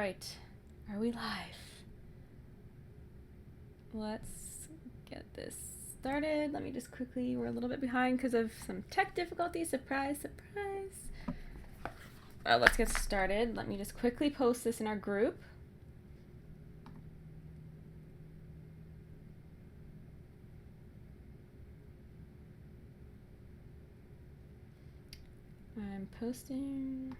right. Are we live? Let's get this started. Let me just quickly, we're a little bit behind because of some tech difficulties. Surprise, surprise. Let's get started. Let me just quickly post this in our group. I'm posting.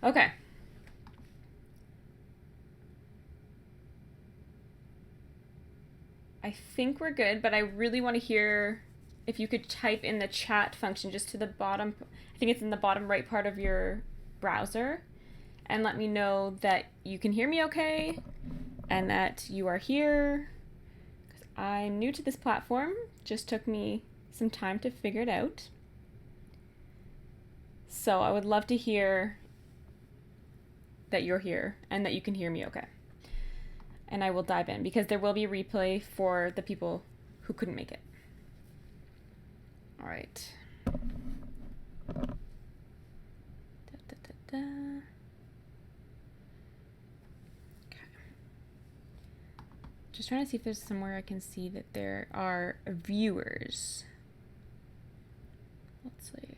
Okay. I think we're good, but I really want to hear if you could type in the chat function just to the bottom. I think it's in the bottom right part of your browser, and let me know that you can hear me okay and that you are here. I'm new to this platform. Just took me some time to figure it out. So I would love to hear that you're here and that you can hear me okay. And I will dive in because there will be a replay for the people who couldn't make it. All right. Okay. Just trying to see if there's somewhere I can see that there are viewers. Let's see.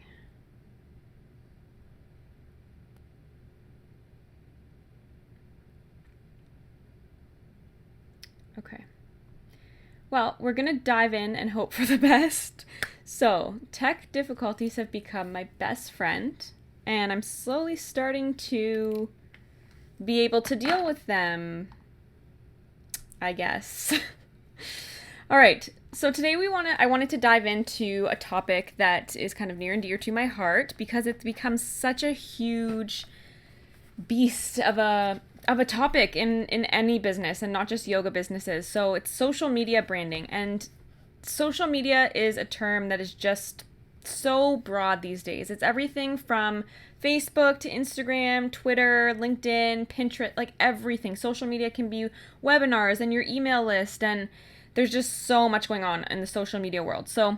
Okay. Well, we're going to dive in and hope for the best. So, tech difficulties have become my best friend, and I'm slowly starting to be able to deal with them, I guess. All right. So today I wanted to dive into a topic that is kind of near and dear to my heart because it's become such a huge beast of a topic in any business and not just yoga businesses. So it's social media branding, and social media is a term that is just so broad these days. It's everything from Facebook to Instagram, Twitter, LinkedIn, Pinterest, like everything. Social media can be webinars and your email list, and there's just so much going on in the social media world. So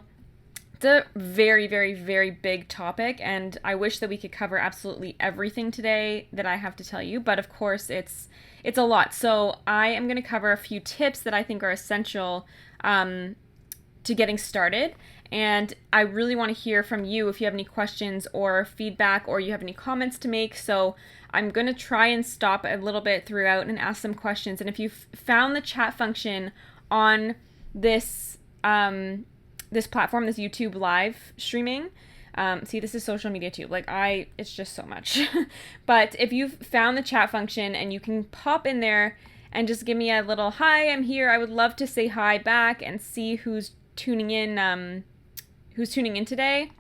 it's a very, very, very big topic, and I wish that we could cover absolutely everything today that I have to tell you, but of course it's a lot. So I am going to cover a few tips that I think are essential to getting started, and I really want to hear from you if you have any questions or feedback or you have any comments to make. So I'm going to try and stop a little bit throughout and ask some questions, and if you've found the chat function on this this platform, this YouTube live streaming. See, this is social media too. It's just so much. But if you've found the chat function and you can pop in there and just give me a little, hi, I'm here. I would love to say hi back and see who's tuning in today.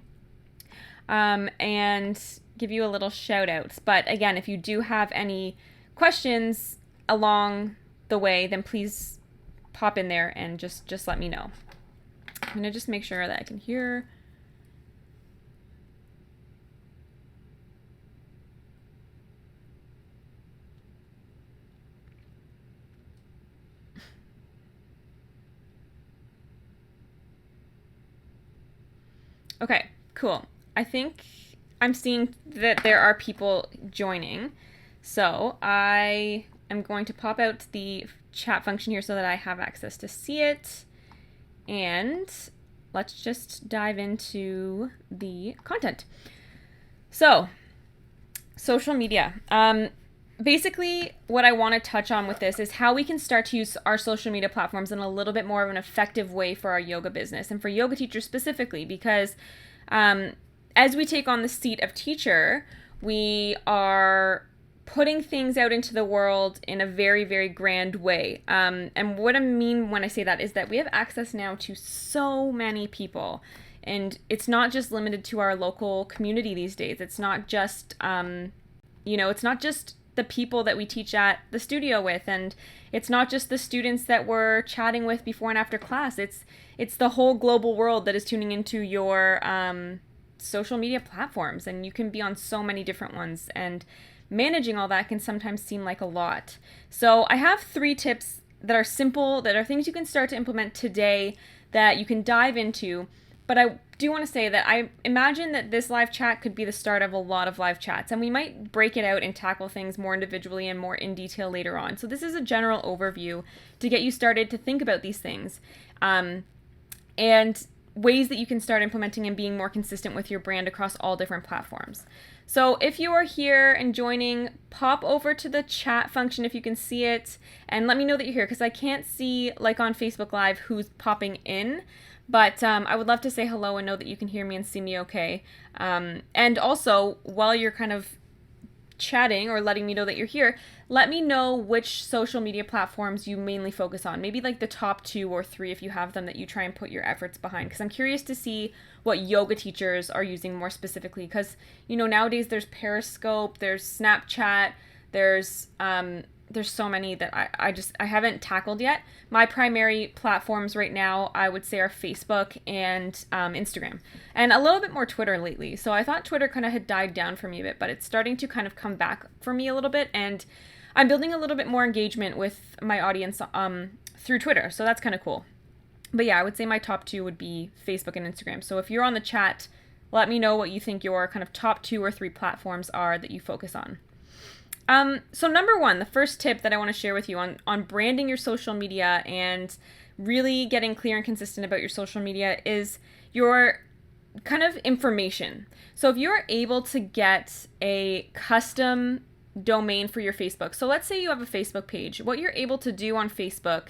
And give you a little shout out. But again, if you do have any questions along the way, then please pop in there and just let me know. I'm going to just make sure that I can hear. Okay, cool. I think I'm seeing that there are people joining. So I am going to pop out the chat function here so that I have access to see it. And let's just dive into the content. So, social media. Basically, what I want to touch on with this is how we can start to use our social media platforms in a little bit more of an effective way for our yoga business and for yoga teachers specifically, because as we take on the seat of teacher, we are putting things out into the world in a very, very grand way. And what I mean when I say that is that we have access now to so many people. And it's not just limited to our local community these days. It's not just, it's not just the people that we teach at the studio with, and it's not just the students that we're chatting with before and after class. It's the whole global world that is tuning into your social media platforms, and you can be on so many different ones, and managing all that can sometimes seem like a lot. So I have 3 tips that are simple, that are things you can start to implement today that you can dive into. But I do want to say that I imagine that this live chat could be the start of a lot of live chats, and we might break it out and tackle things more individually and more in detail later on. So this is a general overview to get you started to think about these things, and ways that you can start implementing and being more consistent with your brand across all different platforms. So if you are here and joining, pop over to the chat function if you can see it, and let me know that you're here, because I can't see, like on Facebook Live, who's popping in. But I would love to say hello and know that you can hear me and see me okay. And also, while you're kind of chatting or letting me know that you're here, let me know which social media platforms you mainly focus on. Maybe like the top 2 or 3 if you have them that you try and put your efforts behind. Because I'm curious to see what yoga teachers are using more specifically. Because, nowadays there's Periscope, there's Snapchat, there's so many that I haven't tackled yet. My primary platforms right now, I would say, are Facebook and Instagram, and a little bit more Twitter lately. So I thought Twitter kind of had died down for me a bit, but it's starting to kind of come back for me a little bit, and I'm building a little bit more engagement with my audience through Twitter. So that's kind of cool. But yeah, I would say my top 2 would be Facebook and Instagram. So if you're on the chat, let me know what you think your kind of top 2 or 3 platforms are that you focus on. So number 1, the first tip that I want to share with you on branding your social media and really getting clear and consistent about your social media is your kind of information. So if you're able to get a custom domain for your Facebook, so let's say you have a Facebook page, what you're able to do on Facebook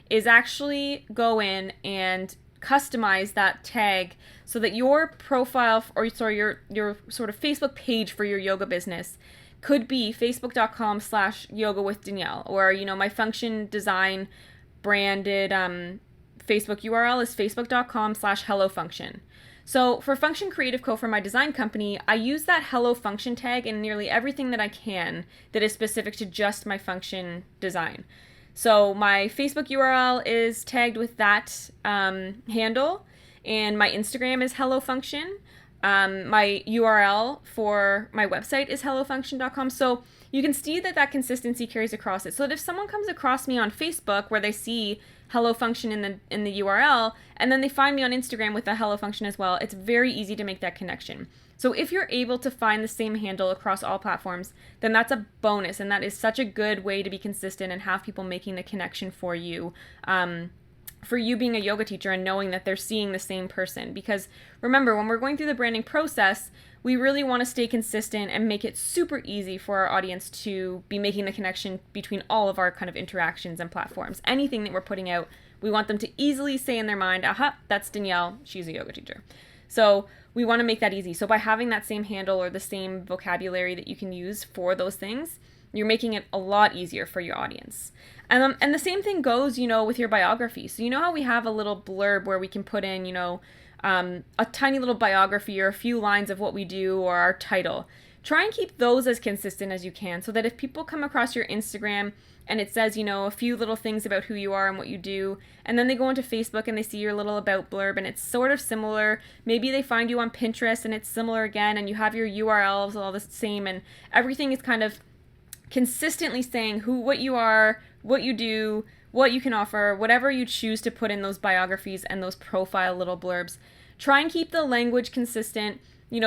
is actually go in and customize that tag so that your profile, or sorry, your sort of Facebook page for your yoga business could be facebook.com/yoga with Danielle, or, my function design branded Facebook URL is facebook.com/hello function. So for Function Creative Co. for my design company, I use that hello function tag in nearly everything that I can that is specific to just my function design. So my Facebook URL is tagged with that handle, and my Instagram is hello function. My URL for my website is hellofunction.com. So you can see that consistency carries across it. So that if someone comes across me on Facebook where they see hello function in the URL, and then they find me on Instagram with the hello function as well, it's very easy to make that connection. So if you're able to find the same handle across all platforms, then that's a bonus, and that is such a good way to be consistent and have people making the connection for you. For you being a yoga teacher and knowing that they're seeing the same person. Because remember, when we're going through the branding process, we really want to stay consistent and make it super easy for our audience to be making the connection between all of our kind of interactions and platforms. Anything that we're putting out, we want them to easily say in their mind, aha, that's Danielle, she's a yoga teacher. So we want to make that easy. So by having that same handle or the same vocabulary that you can use for those things, you're making it a lot easier for your audience. And the same thing goes, with your biography. So how we have a little blurb where we can put in, a tiny little biography or a few lines of what we do or our title. Try and keep those as consistent as you can, so that if people come across your Instagram and it says, a few little things about who you are and what you do, and then they go into Facebook and they see your little about blurb and it's sort of similar. Maybe they find you on Pinterest and it's similar again, and you have your URLs all the same, and everything is kind of consistently saying what you are, what you do, what you can offer, whatever you choose to put in those biographies and those profile little blurbs. Try and keep the language consistent.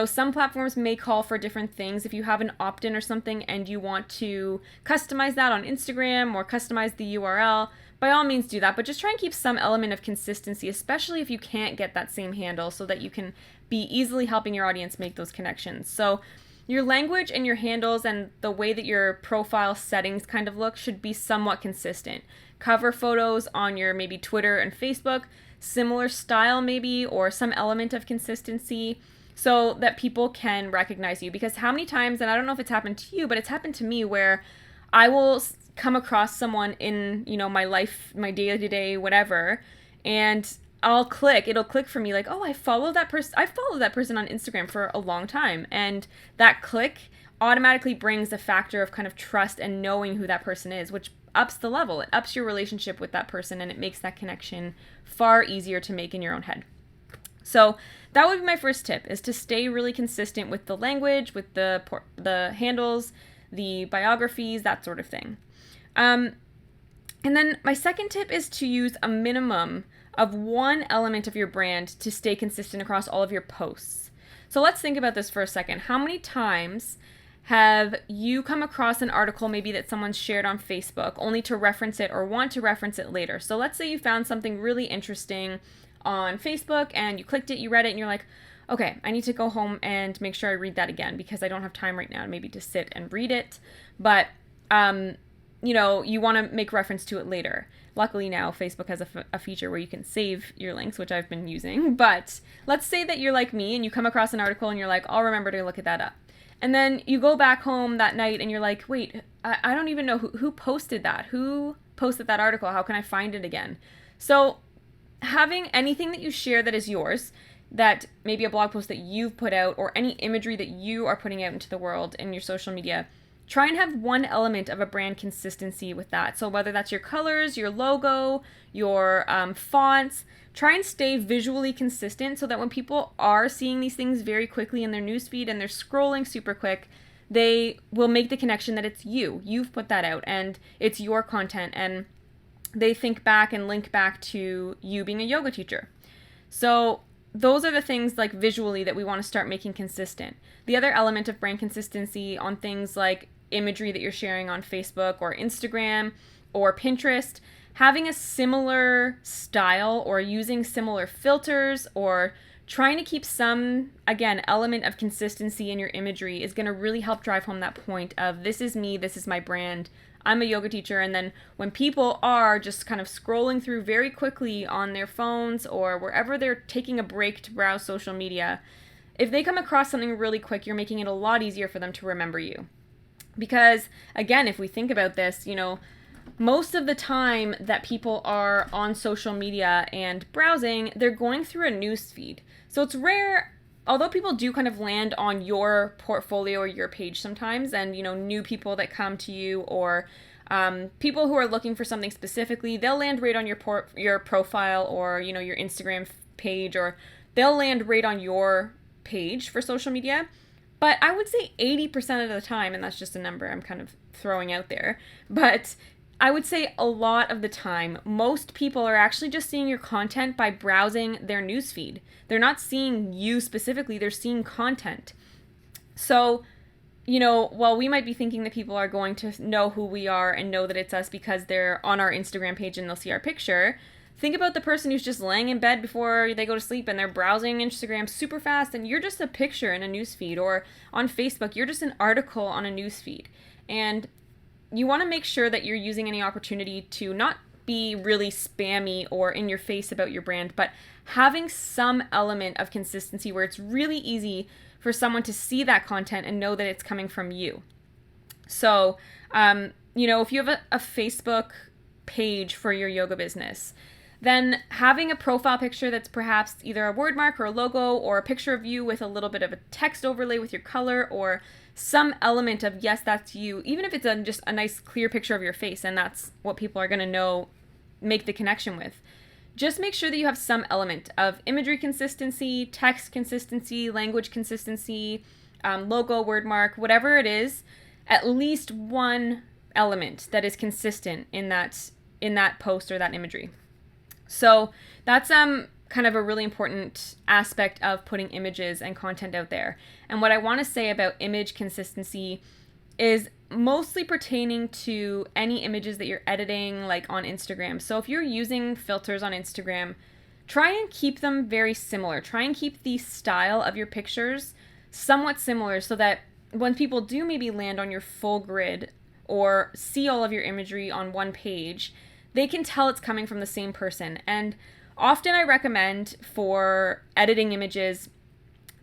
Some platforms may call for different things. If you have an opt-in or something and you want to customize that on Instagram or customize the URL, by all means do that. But just try and keep some element of consistency, especially if you can't get that same handle, so that you can be easily helping your audience make those connections. So your language and your handles and the way that your profile settings kind of look should be somewhat consistent. Cover photos on your maybe Twitter and Facebook, similar style maybe, or some element of consistency, so that people can recognize you. Because how many times, and I don't know if it's happened to you, but it's happened to me, where I will come across someone in, my life, my day-to-day, whatever, and it'll click for me like, oh, I followed that person on Instagram for a long time. And that click automatically brings a factor of kind of trust and knowing who that person is, which ups the level. It ups your relationship with that person, and it makes that connection far easier to make in your own head. So that would be my first tip, is to stay really consistent with the language, with the handles, the biographies, that sort of thing. And then my second tip is to use a minimum of one element of your brand to stay consistent across all of your posts. So let's think about this for a second. How many times have you come across an article maybe that someone's shared on Facebook only to reference it or want to reference it later? So let's say you found something really interesting on Facebook and you clicked it, you read it, and you're like, okay, I need to go home and make sure I read that again because I don't have time right now maybe to sit and read it. But, you want to make reference to it later. Luckily now Facebook has a feature where you can save your links, which I've been using. But let's say that you're like me and you come across an article and you're like, I'll remember to look at that up. And then you go back home that night and you're like, wait, I don't even know who posted that. Who posted that article? How can I find it again? So having anything that you share that is yours, that maybe a blog post that you've put out or any imagery that you are putting out into the world in your social media, try and have one element of a brand consistency with that. So whether that's your colors, your logo, your fonts, try and stay visually consistent so that when people are seeing these things very quickly in their newsfeed and they're scrolling super quick, they will make the connection that it's you. You've put that out and it's your content, and they think back and link back to you being a yoga teacher. So those are the things like visually that we want to start making consistent. The other element of brand consistency on things like imagery that you're sharing on Facebook or Instagram or Pinterest, having a similar style or using similar filters or trying to keep some, again, element of consistency in your imagery is going to really help drive home that point of this is me, this is my brand, I'm a yoga teacher. And then when people are just kind of scrolling through very quickly on their phones or wherever they're taking a break to browse social media, if they come across something really quick, you're making it a lot easier for them to remember you. Because, again, if we think about this, most of the time that people are on social media and browsing, they're going through a news feed. So it's rare, although people do kind of land on your portfolio or your page sometimes, and, new people that come to you or people who are looking for something specifically, they'll land right on your profile or, your Instagram page, or they'll land right on your page for social media. But I would say 80% of the time, and that's just a number I'm kind of throwing out there, but I would say a lot of the time, most people are actually just seeing your content by browsing their newsfeed. They're not seeing you specifically, they're seeing content. So, while we might be thinking that people are going to know who we are and know that it's us because they're on our Instagram page and they'll see our picture, think about the person who's just laying in bed before they go to sleep and they're browsing Instagram super fast and you're just a picture in a newsfeed, or on Facebook, you're just an article on a newsfeed. And you want to make sure that you're using any opportunity to not be really spammy or in your face about your brand, but having some element of consistency where it's really easy for someone to see that content and know that it's coming from you. So, if you have a Facebook page for your yoga business, then having a profile picture that's perhaps either a word mark or a logo or a picture of you with a little bit of a text overlay with your color or some element of, yes, that's you, even if it's just a nice clear picture of your face and that's what people are going to know, make the connection with. Just make sure that you have some element of imagery consistency, text consistency, language consistency, logo, word mark, whatever it is, at least one element that is consistent in that post or that imagery. So that's kind of a really important aspect of putting images and content out there. And what I want to say about image consistency is mostly pertaining to any images that you're editing, like on Instagram. So if you're using filters on Instagram, try and keep them very similar. Try and keep the style of your pictures somewhat similar so that when people do maybe land on your full grid or see all of your imagery on one page, they can tell it's coming from the same person. And often I recommend for editing images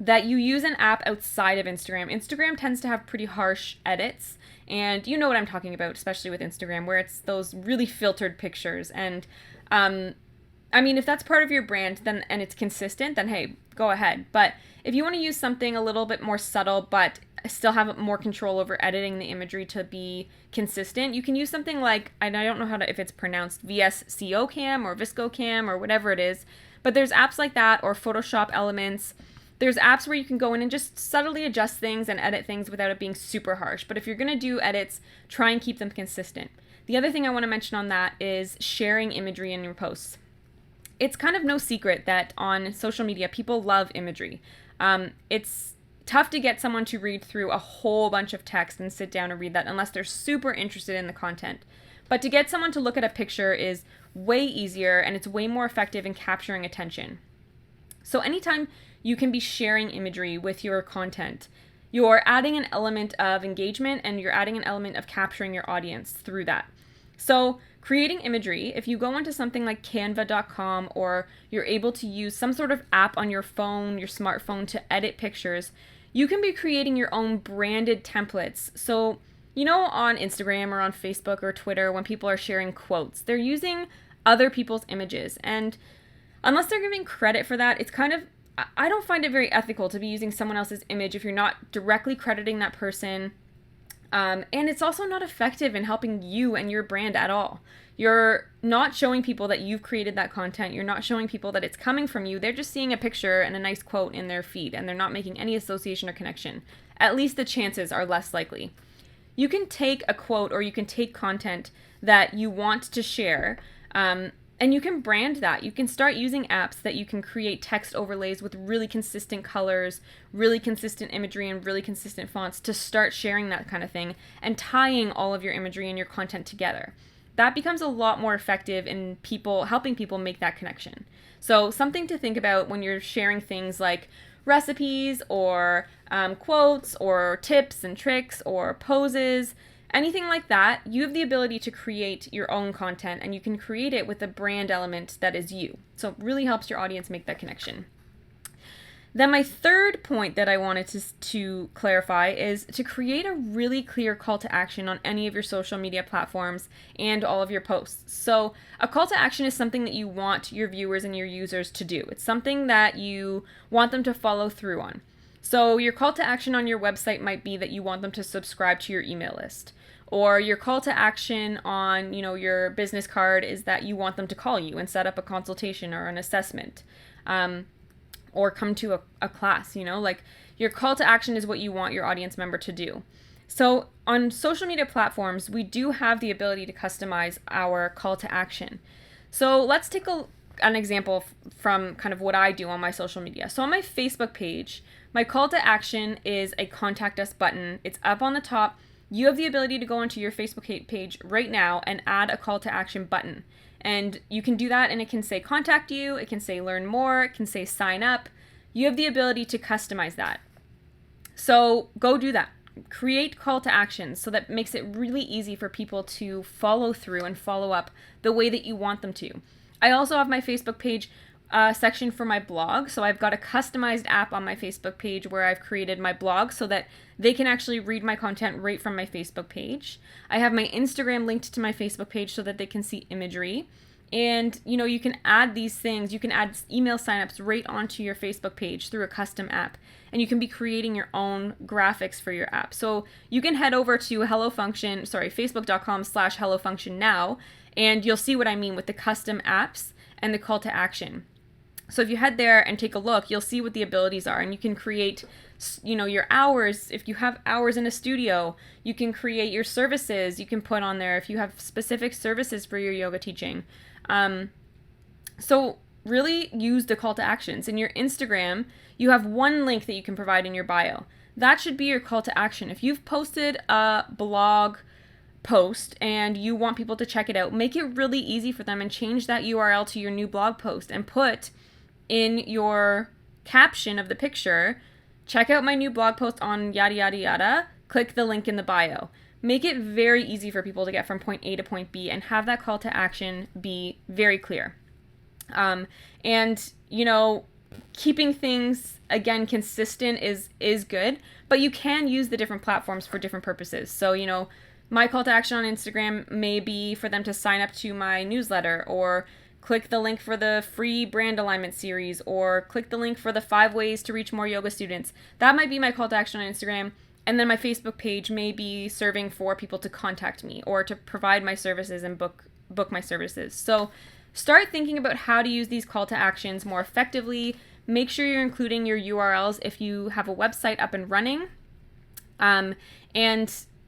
that you use an app outside of Instagram. Instagram tends to have pretty harsh edits, and you know what I'm talking about, especially with Instagram, where it's those really filtered pictures. And if that's part of your brand and it's consistent, then hey, go ahead. But if you want to use something a little bit more subtle, but still have more control over editing the imagery to be consistent, you can use something like, and I don't know if it's pronounced VSCO Cam or Visco Cam or whatever it is, but there's apps like that, or Photoshop Elements. There's apps where you can go in and just subtly adjust things and edit things without it being super harsh. But if you're going to do edits, try and keep them consistent. The other thing I want to mention on that is sharing imagery in your posts. It's kind of no secret that on social media, people love imagery. It's tough to get someone to read through a whole bunch of text and sit down and read that unless they're super interested in the content. But to get someone to look at a picture is way easier, and it's way more effective in capturing attention. So anytime you can be sharing imagery with your content, you're adding an element of engagement and you're adding an element of capturing your audience through that. So creating imagery, if you go onto something like canva.com, or you're able to use some sort of app on your phone, your smartphone, to edit pictures, you can be creating your own branded templates. So, on Instagram or on Facebook or Twitter, when people are sharing quotes, they're using other people's images. And unless they're giving credit for that, I don't find it very ethical to be using someone else's image if you're not directly crediting that person. And it's also not effective in helping you and your brand at all. You're not showing people that you've created that content. You're not showing people that it's coming from you. They're just seeing a picture and a nice quote in their feed, and they're not making any association or connection. At least the chances are less likely. You can take a quote, or you can take content that you want to share, and you can brand that. You can start using apps that you can create text overlays with really consistent colors, really consistent imagery, and really consistent fonts to start sharing that kind of thing and tying all of your imagery and your content together. That becomes a lot more effective in helping people make that connection. So something to think about when you're sharing things like recipes or quotes or tips and tricks or poses. Anything like that, you have the ability to create your own content, and you can create it with a brand element that is you. So it really helps your audience make that connection. Then my third point that I wanted to clarify is to create a really clear call to action on any of your social media platforms and all of your posts. So a call to action is something that you want your viewers and your users to do. It's something that you want them to follow through on. So your call to action on your website might be that you want them to subscribe to your email list. Or your call to action on, your business card is that you want them to call you and set up a consultation or an assessment, or come to a class. Your call to action is what you want your audience member to do. So on social media platforms, we do have the ability to customize our call to action. So let's take an example from kind of what I do on my social media. So on my Facebook page, my call to action is a contact us button. It's up on the top. You have the ability to go onto your Facebook page right now and add a call to action button. And you can do that, and it can say contact you, it can say learn more, it can say sign up. You have the ability to customize that. So go do that. Create call to actions so that makes it really easy for people to follow through and follow up the way that you want them to. I also have my Facebook page section for my blog. So I've got a customized app on my Facebook page where I've created my blog so that they can actually read my content right from my Facebook page. I have my Instagram linked to my Facebook page so that they can see imagery. And, you can add these things. You can add email signups right onto your Facebook page through a custom app. And you can be creating your own graphics for your app. So you can head over to facebook.com/HelloFunction now, and you'll see what I mean with the custom apps and the call to action. So if you head there and take a look, you'll see what the abilities are, and you can create, your hours. If you have hours in a studio, you can create your services. You can put on there if you have specific services for your yoga teaching. So really use the call to actions. In your Instagram, you have one link that you can provide in your bio. That should be your call to action. If you've posted a blog post and you want people to check it out, make it really easy for them and change that URL to your new blog post and put in your caption of the picture, check out my new blog post on yada yada yada, click the link in the bio. Make it very easy for people to get from point A to point B and have that call to action be very clear. Keeping things, again, consistent is good, but you can use the different platforms for different purposes. So, my call to action on Instagram may be for them to sign up to my newsletter, or click the link for the free brand alignment series, or click the link for the 5 ways to reach more yoga students. That might be my call to action on Instagram. And then my Facebook page may be serving for people to contact me or to provide my services and book my services. So start thinking about how to use these call to actions more effectively. Make sure you're including your URLs if you have a website up and running. And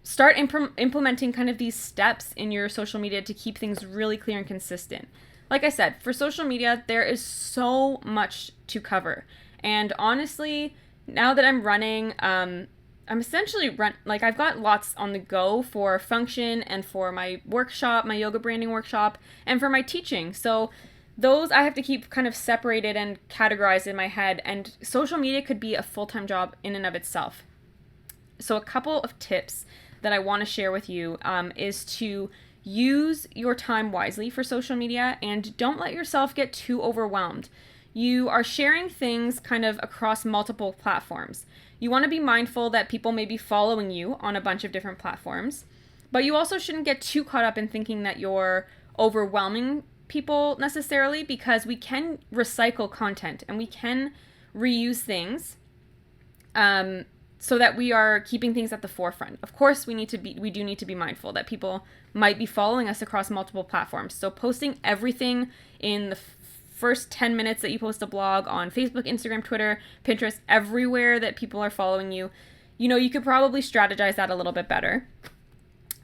start implementing kind of these steps in your social media to keep things really clear and consistent. Like I said, for social media, there is so much to cover. And honestly, now that I'm running, I'm essentially I've got lots on the go for Function and for my workshop, my yoga branding workshop, and for my teaching. So those I have to keep kind of separated and categorized in my head, and social media could be a full-time job in and of itself. So a couple of tips that I want to share with you is to use your time wisely for social media, and don't let yourself get too overwhelmed. You are sharing things kind of across multiple platforms. You want to be mindful that people may be following you on a bunch of different platforms, but you also shouldn't get too caught up in thinking that you're overwhelming people necessarily, because we can recycle content and we can reuse things. So that we are keeping things at the forefront. Of course, we do need to be mindful that people might be following us across multiple platforms. So posting everything in the first 10 minutes that you post a blog on Facebook, Instagram, Twitter, Pinterest, everywhere that people are following you, you could probably strategize that a little bit better.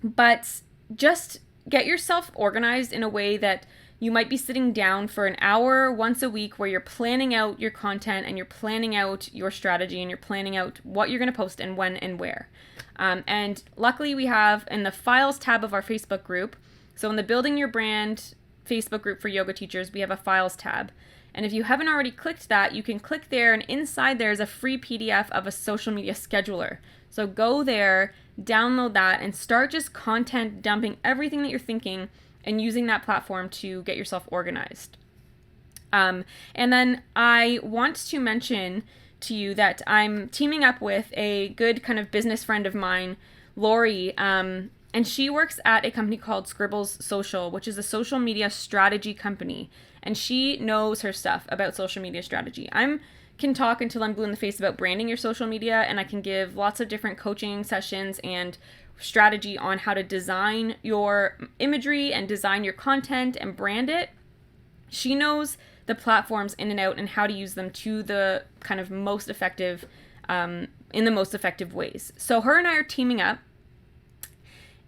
But just get yourself organized in a way that you might be sitting down for an hour once a week where you're planning out your content and you're planning out your strategy and you're planning out what you're going to post and when and where. And luckily we have in the files tab of our Facebook group, so in the Building Your Brand Facebook group for yoga teachers, we have a files tab. And if you haven't already clicked that, you can click there, and inside there is a free PDF of a social media scheduler. So go there, download that, and start just content dumping everything that you're thinking and using that platform to get yourself organized. And then I want to mention to you that I'm teaming up with a good kind of business friend of mine, Lori, and she works at a company called Scribbles Social, which is a social media strategy company, and she knows her stuff about social media strategy. I can talk until I'm blue in the face about branding your social media, and I can give lots of different coaching sessions and strategy on how to design your imagery and design your content and brand it. She knows the platforms in and out and how to use them to the kind of most effective, in the most effective ways. So her and I are teaming up,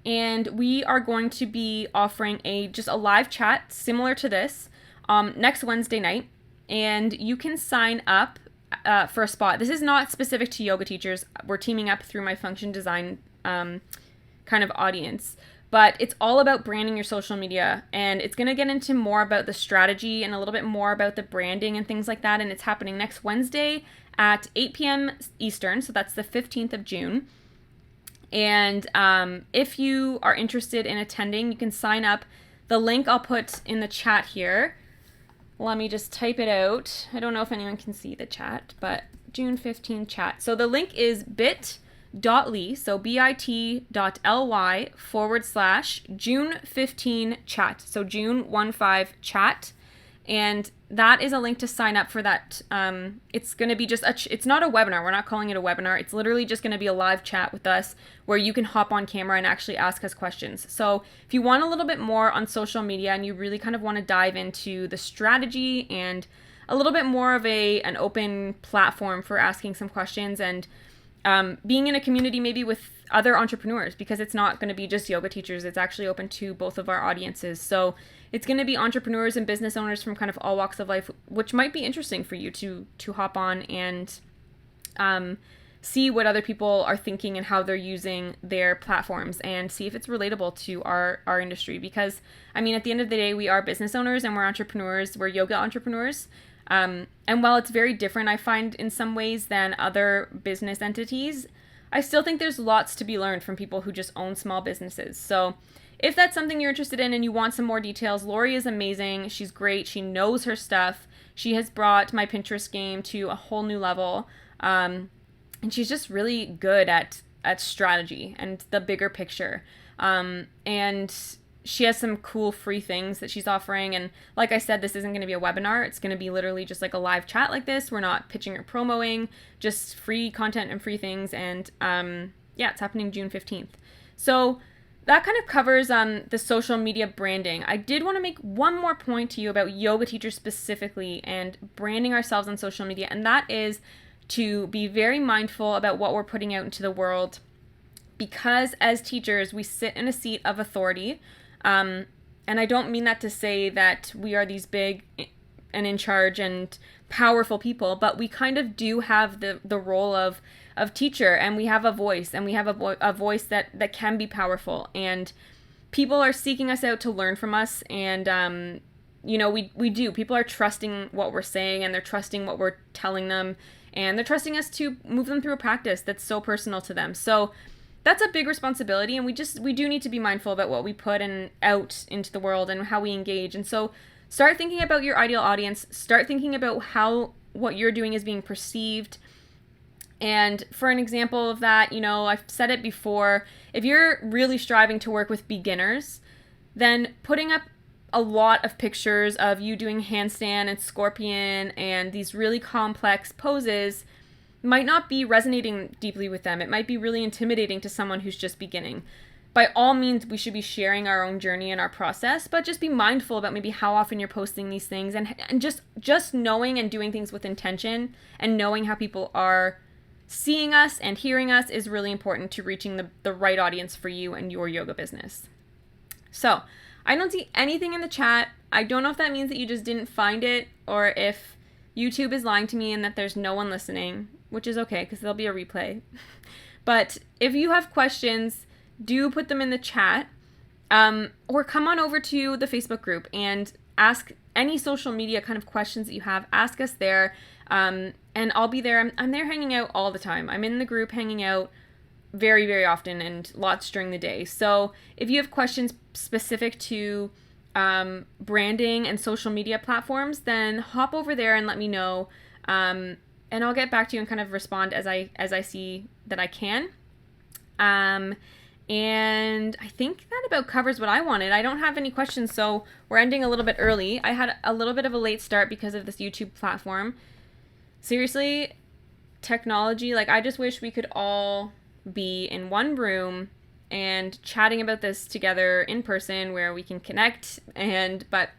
and we are going to be offering just a live chat similar to this next Wednesday night, and you can sign up for a spot. This is not specific to yoga teachers. We're teaming up through my Function Design kind of audience, but it's all about branding your social media, and it's going to get into more about the strategy and a little bit more about the branding and things like that, and it's happening next Wednesday at 8 p.m. Eastern, so that's the 15th of June. And if you are interested in attending, you can sign up. The link I'll put in the chat here. Let me just type it out. I don't know if anyone can see the chat, but June 15 chat. So the link is bit.ly, so bit.ly/June 15 chat. So June 15 chat. And that is a link to sign up for that. It's going to be just it's not a webinar. We're not calling it a webinar. It's literally just going to be a live chat with us where you can hop on camera and actually ask us questions. So if you want a little bit more on social media and you really kind of want to dive into the strategy and a little bit more of an open platform for asking some questions and being in a community maybe with other entrepreneurs, because it's not going to be just yoga teachers. It's actually open to both of our audiences. So it's going to be entrepreneurs and business owners from kind of all walks of life, which might be interesting for you to hop on and see what other people are thinking and how they're using their platforms, and see if it's relatable to our industry. Because, I mean, at the end of the day, we are business owners and we're entrepreneurs. We're yoga entrepreneurs. And while it's very different, I find in some ways than other business entities, I still think there's lots to be learned from people who just own small businesses. So if that's something you're interested in and you want some more details, Lori is amazing. She's great. She knows her stuff. She has brought my Pinterest game to a whole new level. And she's just really good at strategy and the bigger picture. And she has some cool free things that she's offering. And like I said, this isn't going to be a webinar. It's going to be literally just like a live chat like this. We're not pitching or promoting, just free content and free things. And yeah, it's happening June 15th. So that kind of covers the social media branding. I did want to make one more point to you about yoga teachers specifically and branding ourselves on social media. And that is to be very mindful about what we're putting out into the world, because as teachers, we sit in a seat of authority. And I don't mean that to say that we are these big and in charge and powerful people, but we kind of do have the role of teacher, and we have a voice, and we have a voice that can be powerful, and people are seeking us out to learn from us. And we do. People are trusting what we're saying, and they're trusting what we're telling them, and they're trusting us to move them through a practice that's so personal to them. So that's a big responsibility, and we do need to be mindful about what we put out into the world and how we engage. And so start thinking about your ideal audience. Start thinking about how what you're doing is being perceived. And for an example of that, I've said it before, if you're really striving to work with beginners, then putting up a lot of pictures of you doing handstand and scorpion and these really complex poses might not be resonating deeply with them. It might be really intimidating to someone who's just beginning. By all means, we should be sharing our own journey and our process, but just be mindful about maybe how often you're posting these things, and just knowing and doing things with intention and knowing how people are seeing us and hearing us is really important to reaching the right audience for you and your yoga business. So I don't see anything in the chat. I don't know if that means that you just didn't find it, or if YouTube is lying to me and that there's no one listening, which is okay because there'll be a replay. But if you have questions, do put them in the chat, or come on over to the Facebook group and ask any social media kind of questions that you have. Ask us there, and I'll be there. I'm there hanging out all the time. I'm in the group hanging out very, very often and lots during the day. So if you have questions specific to branding and social media platforms, then hop over there and let me know, and I'll get back to you and kind of respond as I see that I can. And I think that about covers what I wanted. I don't have any questions, so we're ending a little bit early. I had a little bit of a late start because of this YouTube platform. Seriously, technology, I just wish we could all be in one room and chatting about this together in person where we can connect, but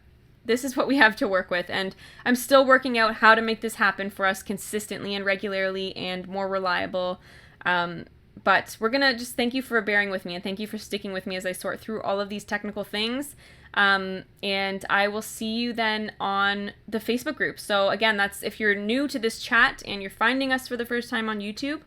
this is what we have to work with, and I'm still working out how to make this happen for us consistently and regularly and more reliable. But we're going to just thank you for bearing with me, and thank you for sticking with me as I sort through all of these technical things. And I will see you then on the Facebook group. So again, that's if you're new to this chat and you're finding us for the first time on YouTube,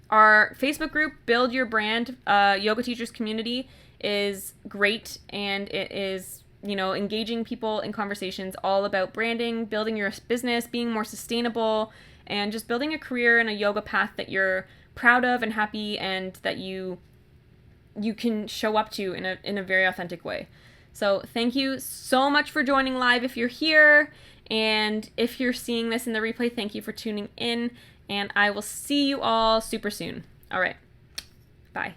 our Facebook group, Build Your Brand, Yoga Teachers Community, is great, and it is, engaging people in conversations all about branding, building your business, being more sustainable, and just building a career and a yoga path that you're proud of and happy, and that you can show up to in a very authentic way. So thank you so much for joining live if you're here, and if you're seeing this in the replay, thank you for tuning in, and I will see you all super soon. All right, bye.